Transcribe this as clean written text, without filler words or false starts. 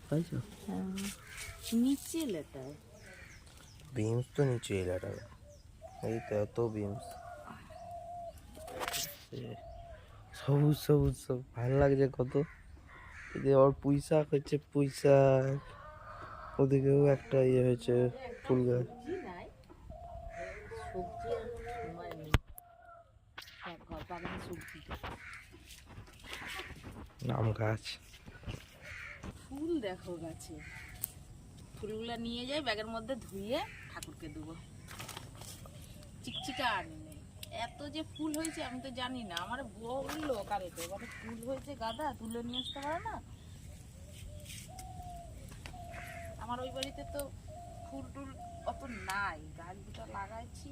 পাইছো? নিচে লেটায় বিমস তো নিচে এলাটা, এই তো এত বিমস, সবুজ সবুজ সব ভালো লাগছে কত। এদিকে আবার পুঁই শাক হচ্ছে, পুঁই শাক, ওদিকেও একটা ইয়ে হয়েছে ফুল গাছ। সবজি নাই, সবজি এখন সময় নেই, সব ঘর বাগানে সবজি। আম গাছ, ফুল দেখো গাছে, ফুলগুলো নিয়ে যাই ব্যাগের মধ্যে ধুয়ে ঠাকুরকে দেবো। চিকচিকা আনি নেই, এত যে ফুল হয়েছে আমি তো জানি না, আমার বললো কারেতে এবারে ফুল হয়েছে গাদা তুলে নিয়ে আসতে পারে না। আমার ওই বাড়িতে তো ফুল টুল অত নাই, গাছ দুটো লাগাইছি